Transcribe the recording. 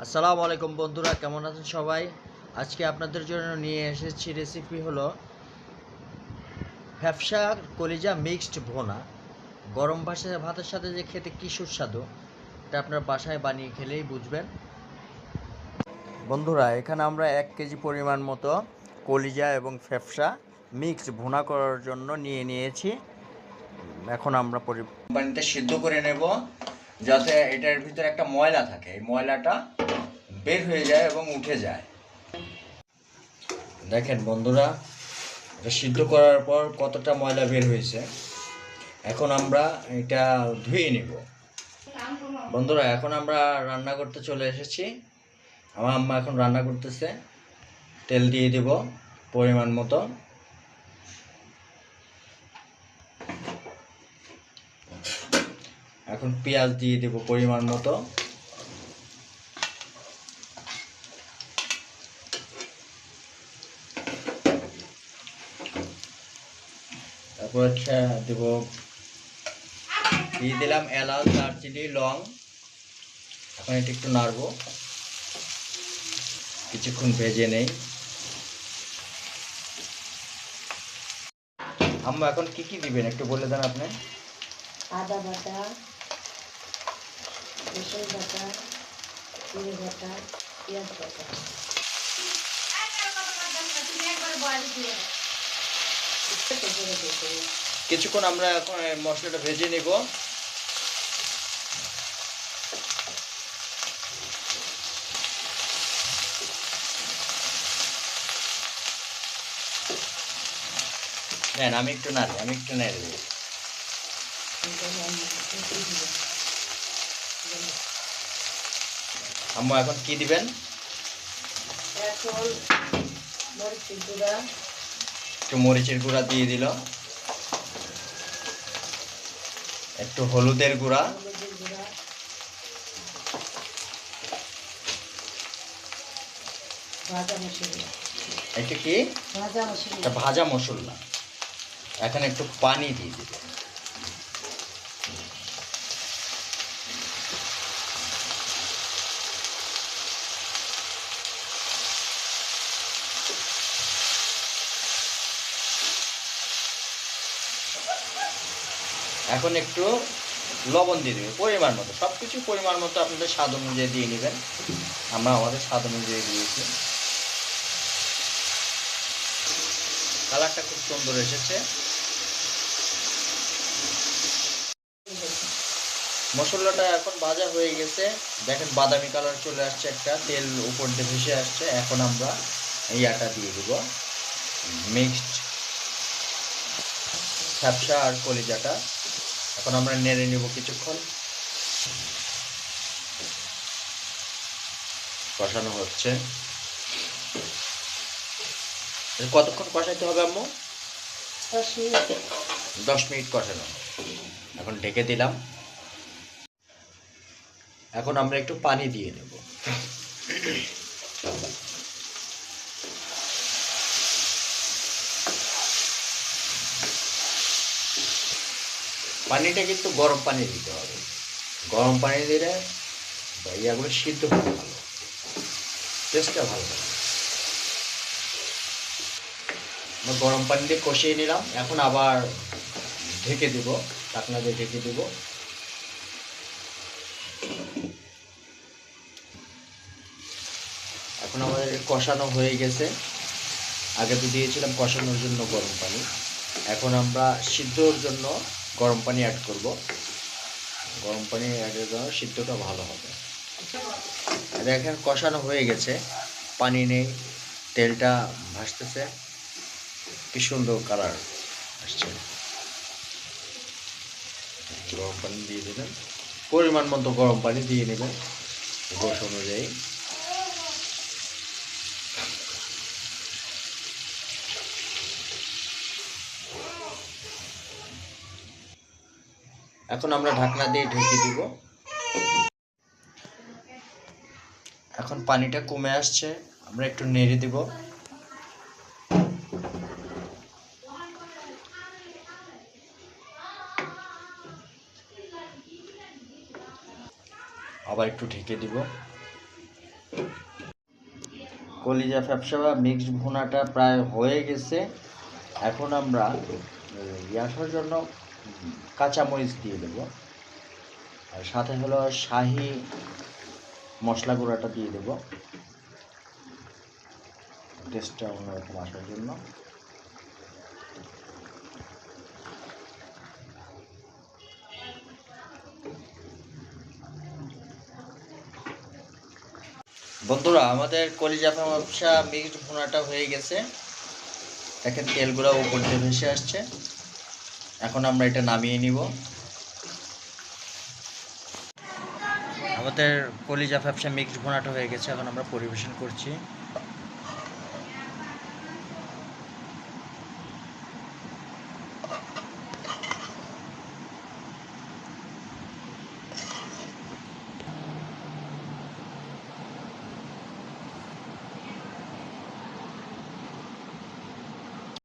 আসসালামু আলাইকুম বন্ধুরা, কেমন আছেন সবাই? আজকে আপনাদের জন্য নিয়ে এসেছি রেসিপি হলো ফ্যাপসা কলিজা মিক্সড ভুনা। গরম ভাতের সাথে যে খেতে কী সুস্বাদু, এটা আপনার বাসায় বানিয়ে খেলেই বুঝবেন। বন্ধুরা, এখানে আমরা 1 কেজি পরিমাণ মতো কলিজা এবং ফ্যাপসা মিক্সড ভুনা করার জন্য নিয়ে নিয়েছি। এখন আমরা পানিতে সিদ্ধ করে নেব, যাতে এটার ভিতরে একটা ময়লা থাকে, এই ময়লাটা বের হয়ে যায় এবং উঠে যায়। দেখেন বন্ধুরা, এটা সিদ্ধ করার পর কতটা ময়লা বের হয়েছে। এখন আমরা এটা ধুয়ে নিব। বন্ধুরা, এখন আমরা রান্না করতে চলে এসেছি। আমার আম্মা এখন রান্না করতেছে। তেল দিয়ে দেব পরিমাণ মতো। এখন পেঁয়াজ দিয়ে দেব পরিমাণ মতো। তারপর দেব, দিয়ে দিলাম এলাচ, দারচিনি, লং। এখন এটা একটু নাড়বো, কিছুক্ষণ ভেজে নেই। আম্মা এখন কি কি দিবেন একটু বলে দেন আপনি? আদা বাটা, রসুন বাটা, জিরে বাটা, পেঁয়াজ বাটা। কিছুক্ষণ আমরা এখন মশলাটা ভেজে নিব। নেন, আমি একটু নেড়ে দিই। আম্মা এখন কি দিবেন? এখন মরিচের গুঁড়া, একটু মরিচের গুঁড়া দিয়ে দিল, একটু হলুদের গুঁড়া, হলুদের গুঁড়া, ভাজা মশলা, একটু কি ভাজা মশলা, একটা ভাজা মশলা। এখন একটু পানি দিয়ে দিল। এখন একটু লবণ দিয়ে দেবে পরিমাণ মতো। সব কিছু পরিমাণ মতো আপনাদের স্বাদ অনুযায়ী দিয়ে নেবেন। আমরা আমাদের স্বাদ অনুযায়ী দিয়েছি। কালারটা খুব সুন্দর এসেছে। মশলাটা এখন ভাজা হয়ে গেছে। দেখেন বাদামি কালার চলে আসছে, একটা তেল উপর দিয়ে ভেসে আসছে। এখন আমরা ইয়াটা দিয়ে দিব, মিক্সড ফ্যাপসা আর কলিজাটা। এখন আমরা নেড়ে নিব কিছুক্ষণ। কষানো হচ্ছে। কতক্ষণ কষাইতে হবে আম্মু? 10 মিনিট। 10 মিনিট কষানো। এখন ঢেকে দিলাম। এখন আমরা একটু পানি দিয়ে নেব। পানিটা কিন্তু গরম পানি দিতে হবে। গরম পানি দিলে ইয়াগুলো সিদ্ধ হবে ভালো, টেস্টটা ভালো হবে। আমরা গরম পানি দিয়ে কষিয়ে নিলাম। এখন আবার ঢেকে দেব, ঢাকনা দিয়ে ঢেকে দেব। এখন আমাদের কষানো হয়ে গেছে। আগে তো দিয়েছিলাম কষানোর জন্য গরম পানি। এখন আমরা সিদ্ধর জন্য গরম পানি অ্যাড করব। গরম পানি অ্যাডের জন্য সিদ্ধটা ভালো হবে। দেখেন কষানো হয়ে গেছে, পানি নেই, তেলটা ভাসতেছে, কি সুন্দর কালার আসছে। গরম পানি দিয়ে দেবেন, পরিমাণ মতো গরম পানি দিয়ে নেবেন গোশ অনুযায়ী। এখন আমরা ঢাকনা দিয়ে ঢেকে দিব। এখন পানিটা কমে আসছে, আমরা একটু নেড়ে দিব। আবার একটু ঢেকে দিব। কলিজা ফ্যাপসা বা মিক্সড ভুনাটা প্রায় হয়ে গেছে। এখন আমরা আসার জন্য কাঁচামরিচ দিয়ে দেবো, আর সাথে হলো শাহি মশলা গুঁড়াটা দিয়ে দেবো টেস্টটা অন্যরকম আসার জন্য। বন্ধুরা, আমাদের কলিজা ফ্যাপসা মিক্সড ভুনাটা হয়ে গেছে। দেখেন তেলগুলো উপর দিয়ে ভেসে আসছে। এখন আমরা এটা নামিয়ে নিব। আমাদের কলিজা ফ্যাপসা মিক্সড ভুনাটা হয়ে গেছে, এখন আমরা পরিবেশন করছি।